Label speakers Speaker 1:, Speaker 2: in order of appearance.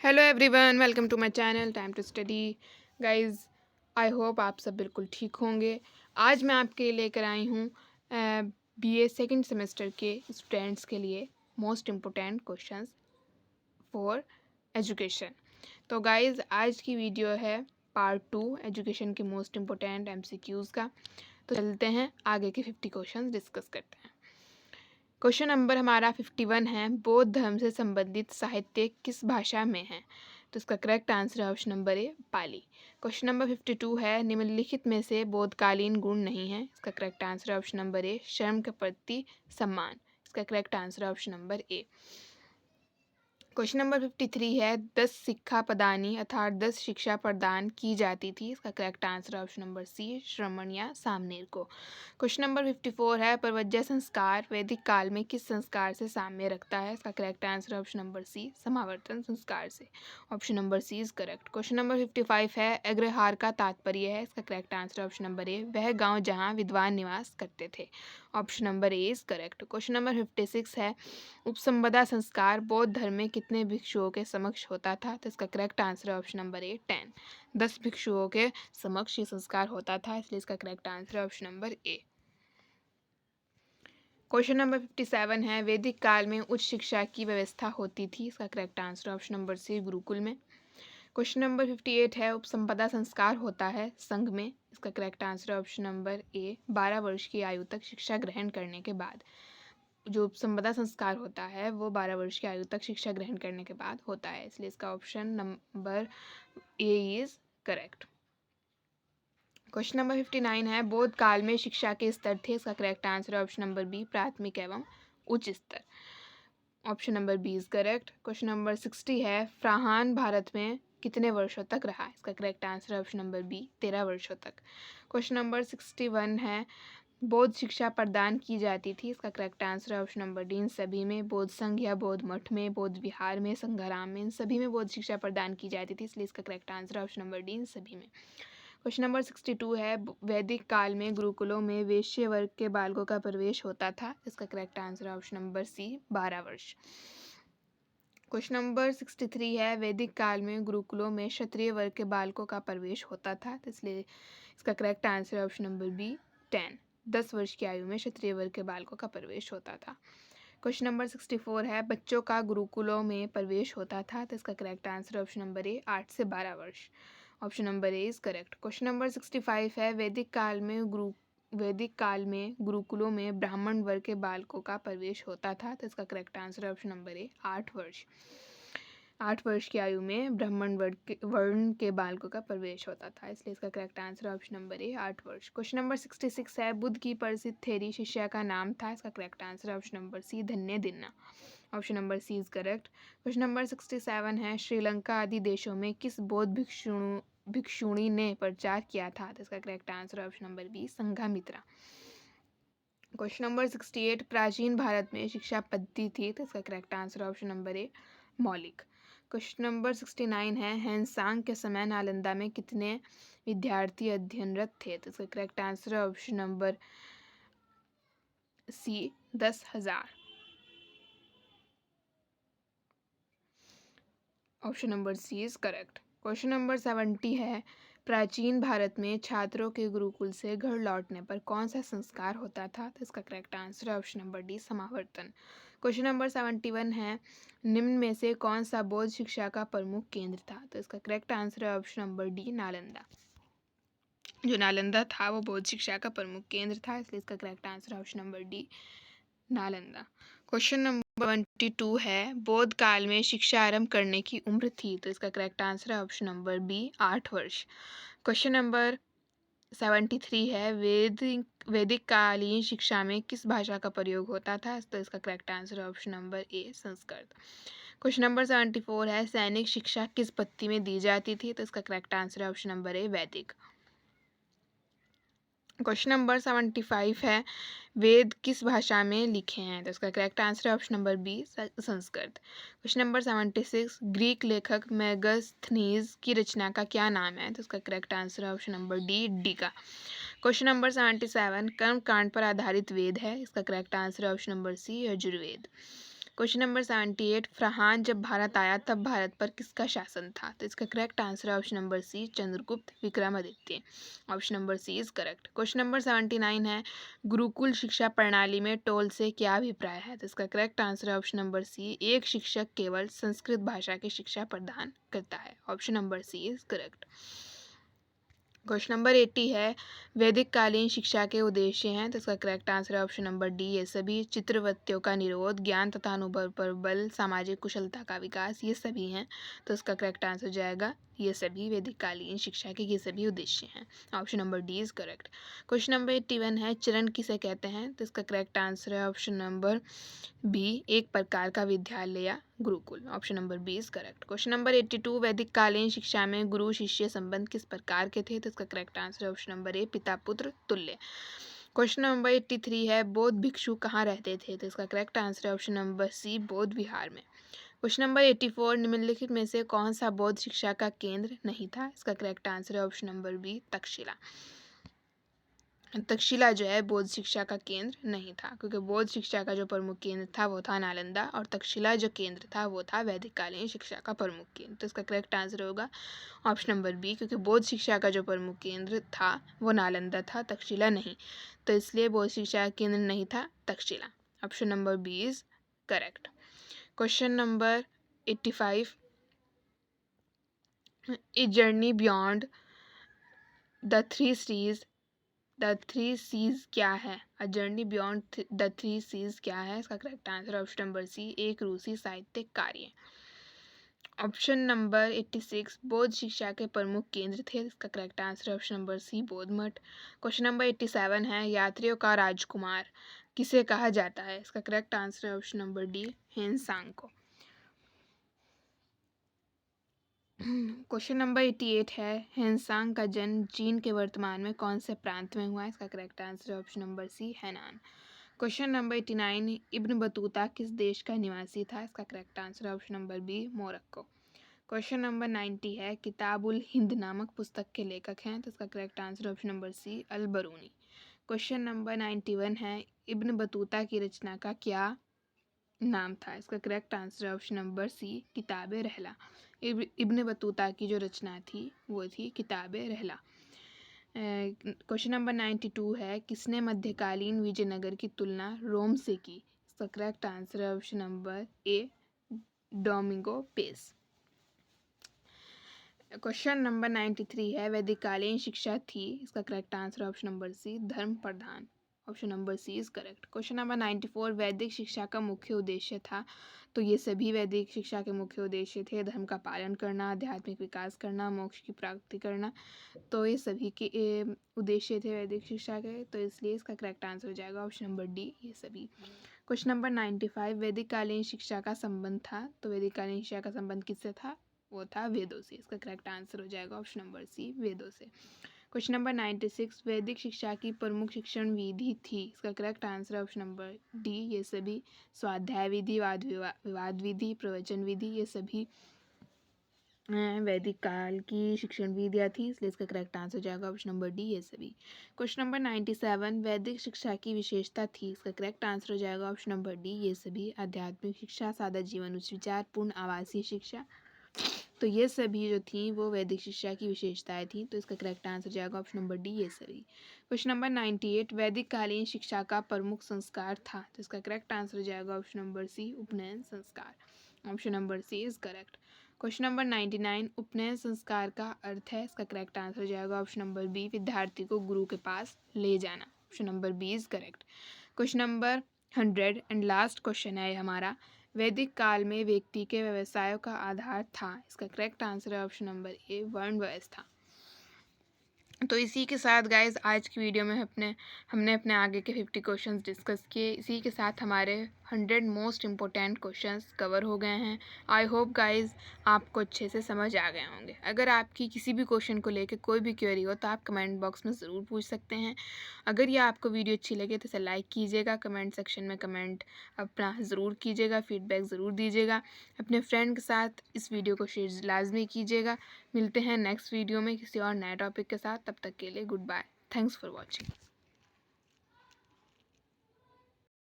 Speaker 1: Hello everyone, welcome to my channel time to study. Guys, I hope आप सब बिल्कुल ठीक होंगे। आज मैं आपके लिए लेकर आई हूँ बीए सेकंड सेमेस्टर के स्टूडेंट्स के लिए most important questions for education. तो गाइस, आज की वीडियो है पार्ट 2 एजुकेशन के मोस्ट इम्पोर्टेंट एमसीक्यूज़ का। तो चलते हैं आगे के 50 क्वेश्चन डिस्कस करते हैं। क्वेश्चन नंबर हमारा 51 है, बौद्ध धर्म से संबंधित साहित्य किस भाषा में है? तो इसका करेक्ट आंसर है ऑप्शन नंबर ए, पाली। क्वेश्चन नंबर 52 है, निम्नलिखित में से बोधकालीन गुण नहीं है। इसका करेक्ट आंसर है ऑप्शन नंबर ए, श्रम के प्रति सम्मान। इसका करेक्ट आंसर है ऑप्शन नंबर ए। क्वेश्चन नंबर 53 है, 10 शिक्षा प्रदानी अर्थात 10 शिक्षा प्रदान की जाती थी। इसका करेक्ट आंसर है ऑप्शन नंबर सी, श्रमण या सामनेर को। क्वेश्चन नंबर 54 है, प्रव्रज्य संस्कार वैदिक काल में किस संस्कार से साम्य रखता है? इसका करेक्ट आंसर है ऑप्शन नंबर सी, समावर्तन संस्कार से। Option number C is correct. Question number 55 है, अग्रहार का तात्पर्य है। इसका करेक्ट आंसर है ऑप्शन नंबर ए, वह गाँव जहाँ विद्वान निवास करते थे। Option number A is correct. Question number 56 है, उपसंपदा संस्कार बौद्ध धर्म में कितने भिक्षुओं के समक्ष होता था? तो इसका करेक्ट आंसर है ऑप्शन नंबर ए, 10। 10 भिक्षुओं के समक्ष ये संस्कार होता था, इसलिए इसका करेक्ट आंसर है ऑप्शन नंबर ए। क्वेश्चन नंबर 57 है, वैदिक काल में उच्च शिक्षा की व्यवस्था होती थी। इसका correct answer option number C, गुरुकुल में। क्वेश्चन नंबर 58 है, उपसंपदा संस्कार होता है संघ में। इसका करेक्ट आंसर है ऑप्शन नंबर ए, 12 वर्ष की आयु तक शिक्षा ग्रहण करने के बाद। जो उपसंपदा संस्कार होता है वो 12 वर्ष की आयु तक शिक्षा ग्रहण करने के बाद होता है, इसलिए इसका option number A is correct. Question number 59 है, बौद्ध काल में शिक्षा के स्तर थे। इसका करेक्ट आंसर है ऑप्शन नंबर बी, प्राथमिक एवं उच्च स्तर। Option number B is correct. Question number 60 है, फ्राहान भारत में कितने वर्षों तक रहा? इसका करेक्ट आंसर है ऑप्शन नंबर बी, 13 वर्षों तक। क्वेश्चन नंबर 61 है, बौद्ध शिक्षा प्रदान की जाती थी। इसका करेक्ट आंसर है ऑप्शन नंबर डी, इन सभी में। बौद्ध संघ या बौद्ध मठ में, बौद्ध विहार में, संघाराम में, इन सभी में बौद्ध शिक्षा प्रदान की जाती थी, इसलिए इसका करेक्ट आंसर है ऑप्शन नंबर डी, इन सभी में। क्वेश्चन नंबर 62 है, वैदिक काल में गुरुकुलों में वैश्य वर्ग के बालकों का प्रवेश होता था। इसका करेक्ट आंसर है ऑप्शन नंबर सी, 12 वर्ष। क्वेश्चन नंबर 63 है, वैदिक काल में गुरुकुलों में क्षत्रिय वर्ग के बालकों का प्रवेश होता था, तो इसलिए इसका करेक्ट आंसर है ऑप्शन नंबर बी, 10। 10 वर्ष की आयु में क्षत्रिय वर्ग के बालकों का प्रवेश होता था। क्वेश्चन नंबर 64 है, बच्चों का गुरुकुलों में प्रवेश होता था, तो इसका करेक्ट आंसर ऑप्शन नंबर ए, 8 से 12 वर्ष। Option number A is correct. Question number 65 है, वैदिक काल में गुरुकुलों में ब्राह्मण वर्ग के बालकों का प्रवेश होता था, तो इसका करेक्ट आंसर है ऑप्शन नंबर ए, 8 वर्ष। 8 वर्ष की आयु में ब्राह्मण वर्ण के बालकों का प्रवेश होता था, इसलिए इसका करेक्ट आंसर है ऑप्शन नंबर ए, 8 वर्ष। क्वेश्चन नंबर 66 है, बुद्ध की प्रसिद्ध थेरी शिष्या का नाम था। इसका करेक्ट आंसर है ऑप्शन नंबर सी, धन्य दिन्ना। Option number C is correct. Question number 67 है, श्रीलंका आदि देशों में किस बौद्ध भिक्षुणी ने प्रचार किया था? तो इसका करेक्ट आंसर है option number B, Sanghamitra. Question number 68, प्राचीन भारत में शिक्षा पद्धति थी। तो इसका correct answer option number A, मौलिक। क्वेश्चन नंबर 69 है, हैंसांग के समय नालंदा में कितने विद्यार्थी अध्ययनरत थे? तो इसका करेक्ट आंसर है option number C, 10,000। Option number C is correct. Question number 70 है, प्राचीन भारत में छात्रों के गुरुकुल से घर लौटने पर कौन सा संस्कार होता था? तो इसका करेक्ट आंसर है ऑप्शन नंबर डी, समावर्तन। क्वेश्चन नंबर 71 है, निम्न में से कौन सा बौद्ध शिक्षा का प्रमुख केंद्र था? तो इसका करेक्ट आंसर है ऑप्शन नंबर डी, नालंदा। जो नालंदा था वो बौद्ध शिक्षा का प्रमुख केंद्र था, इसलिए इसका करेक्ट आंसर है option number D, Nalanda. Question number 72 है, बौद्ध काल में शिक्षा आरंभ करने की उम्र थी। तो इसका करेक्ट आंसर है ऑप्शन नंबर बी, 8 वर्ष। क्वेश्चन नंबर 73 है, वैदिक कालीन शिक्षा में किस भाषा का प्रयोग होता था? तो इसका करेक्ट आंसर है ऑप्शन नंबर ए, संस्कृत। क्वेश्चन नंबर 74 है, सैनिक शिक्षा किस पद्धति में दी जाती थी? तो इसका करेक्ट आंसर है ऑप्शन नंबर ए, वैदिक। क्वेश्चन नंबर 75 है, वेद किस भाषा में लिखे हैं? तो इसका करेक्ट आंसर है option number B, Sanskrit. Question number 76, Greek लेखक मेगास्थनीज की रचना का क्या नाम है? तो इसका करेक्ट आंसर है ऑप्शन नंबर डी, डिका। क्वेश्चन नंबर 77, कर्म कांड पर आधारित वेद है। इसका करेक्ट आंसर है option number C, Yajurveda. Question number 78, फरहान जब भारत आया तब भारत पर किसका शासन था? तो इसका करेक्ट आंसर है option number C, Chandragupta Vikramaditya. Option number C is correct. Question number 79 है, गुरुकुल शिक्षा प्रणाली में टोल से क्या अभिप्राय है? तो इसका करेक्ट आंसर है ऑप्शन नंबर सी, एक शिक्षक केवल संस्कृत भाषा की शिक्षा प्रदान करता है। Option number C is correct. Question number 80 है, वैदिक कालीन शिक्षा के उद्देश्य हैं? तो इसका करेक्ट आंसर है ऑप्शन नंबर डी, ये सभी। चित्रवृत्तियों का निरोध, ज्ञान तथा अनुभव पर बल, सामाजिक कुशलता का विकास, ये सभी हैं। तो इसका करेक्ट आंसर हो जाएगा ये सभी वैदिक कालीन शिक्षा के ये सभी उद्देश्य हैं। Option number D is correct. Question number 81 है, चरण किसे कहते हैं? तो इसका करेक्ट आंसर है ऑप्शन नंबर बी, एक प्रकार का विद्यालय या gurukul. Option number B is correct. Question number 82, वैदिक कालीन शिक्षा में गुरु शिष्य संबंध किस प्रकार के थे? तो इसका करेक्ट आंसर है ऑप्शन नंबर ए, पिता पुत्र तुल्य। क्वेश्चन नंबर 83 है, बौद्ध भिक्षु कहाँ रहते थे? तो इसका करेक्ट आंसर है ऑप्शन नंबर सी, बौद्ध विहार में। क्वेश्चन नंबर 84, निम्नलिखित में से कौन सा बौद्ध शिक्षा का केंद्र नहीं था? इसका करेक्ट आंसर है option number B, Takshashila. Takshashila जो है बौद्ध शिक्षा का केंद्र नहीं था, क्योंकि बौद्ध शिक्षा का जो प्रमुख केंद्र था वो था नालंदा, और तक्षशिला जो केंद्र था वो था वैदिक कालीन शिक्षा का प्रमुख केंद्र। तो इसका करेक्ट आंसर होगा ऑप्शन नंबर बी, क्योंकि बौद्ध शिक्षा का जो प्रमुख केंद्र था वो नालंदा था, तक्षशिला नहीं। तो इसलिए बौद्ध शिक्षा का केंद्र नहीं था Takshashila. Option number B is correct. Question number 85, A journey beyond the three seas, the three seas क्या है? A journey beyond the three seas क्या है? इसका correct answer option number C, एक रूसी साहित्यिक कार्य। ऑप्शन नंबर 86, बौद्ध शिक्षा के प्रमुख केंद्र थे। इसका correct answer option number C, बौद्ध मठ। क्वेश्चन नंबर 87 है, यात्रियों का राजकुमार किसे कहा जाता है? इसका करेक्ट आंसर है ऑप्शन नंबर डी, हेनसांग को। क्वेश्चन नंबर 88 है, हेनसांग का जन्म चीन के वर्तमान में कौन से प्रांत में हुआ? इसका करेक्ट आंसर है option number C, Hainan. Question number 89, Ibn Battuta किस देश का निवासी था? इसका करेक्ट आंसर है option number B, Morocco. Question number 90 है, किताबुल हिंद नामक पुस्तक के लेखक हैं? तो इसका correct answer option number C, Al Biruni. Question number 91 है, इब्न बतूता की रचना का क्या नाम था? इसका करेक्ट आंसर है ऑप्शन नंबर सी, किताब रहला। इब्न बतूता की जो रचना थी वो थी किताब रहला। क्वेश्चन नंबर 92 है, किसने मध्यकालीन विजयनगर की तुलना रोम से की? इसका करेक्ट आंसर है option number A, Domingo Paes. Question number 93 है, वैदिकालीन शिक्षा थी? इसका correct answer option number C, धर्म प्रधान। Option number C is correct. Question number 94, वैदिक शिक्षा का मुख्य उद्देश्य था? तो ये सभी वैदिक शिक्षा के मुख्य उद्देश्य थे, धर्म का पालन करना, आध्यात्मिक विकास करना, मोक्ष की प्राप्ति करना। तो ये सभी के उद्देश्य थे वैदिक शिक्षा के, तो इसलिए इसका करेक्ट आंसर हो जाएगा ऑप्शन नंबर डी, ये सभी। क्वेश्चन नंबर 95, वैदिक कालीन शिक्षा का संबंध था? तो वैदिक कालीन शिक्षा का संबंध किससे था? वो था वेदों से। इसका करेक्ट आंसर हो जाएगा ऑप्शन नंबर सी, वेदों से। क्वेश्चन नंबर 96, वैदिक शिक्षा की प्रमुख शिक्षण विधि थी? इसका correct answer option number D, ये सभी। स्वाध्याय विधि, वाद विवाद विधि, प्रवचन विधि, ये सभी वैदिक काल की शिक्षण विधियाँ थी, इसलिए इसका करेक्ट आंसर हो जाएगा ऑप्शन नंबर डी, ये सभी। क्वेश्चन नंबर 97, वैदिक शिक्षा की विशेषता थी? इसका करेक्ट आंसर हो जाएगा ऑप्शन नंबर डी, ये सभी। आध्यात्मिक शिक्षा, सादा जीवन, उच्च विचार, पूर्ण आवासीय शिक्षा, तो ये सभी जो थी वो वैदिक शिक्षा की विशेषताएं थी, तो इसका करेक्ट आंसर जाएगा ऑप्शन नंबर डी, ये सभी। क्वेश्चन नंबर 98, वैदिक कालीन शिक्षा का प्रमुख संस्कार था? तो इसका करेक्ट आंसर जाएगा ऑप्शन नंबर सी, उपनयन संस्कार। Option number C is correct. Question number 99, उपनयन संस्कार का अर्थ है? इसका करेक्ट आंसर जाएगा ऑप्शन नंबर बी, विद्यार्थी को गुरु के पास ले जाना। Option number B is correct. Question number 100 and last question है हमारा, वैदिक काल में व्यक्ति के व्यवसायों का आधार था? इसका करेक्ट आंसर है ऑप्शन नंबर ए, वर्ण व्यवस्था। तो इसी के साथ गाइज आज की वीडियो में हमने अपने आगे के 50 क्वेश्चंस डिस्कस किए। इसी के साथ हमारे 100 मोस्ट इम्पोर्टेंट क्वेश्चंस कवर हो गए हैं। आई होप गाइज आपको अच्छे से समझ आ गए होंगे। अगर आपकी किसी भी क्वेश्चन को लेकर कोई भी क्वेरी हो तो आप कमेंट बॉक्स में ज़रूर पूछ सकते हैं। अगर ये आपको वीडियो अच्छी लगे तो इसे लाइक कीजिएगा, कमेंट सेक्शन में कमेंट अपना ज़रूर कीजिएगा, फीडबैक ज़रूर दीजिएगा, अपने फ्रेंड के साथ इस वीडियो को शेयर लाजमी कीजिएगा। मिलते हैं नेक्स्ट वीडियो में किसी और नए टॉपिक के साथ, तब तक के लिए goodbye, thanks for watching.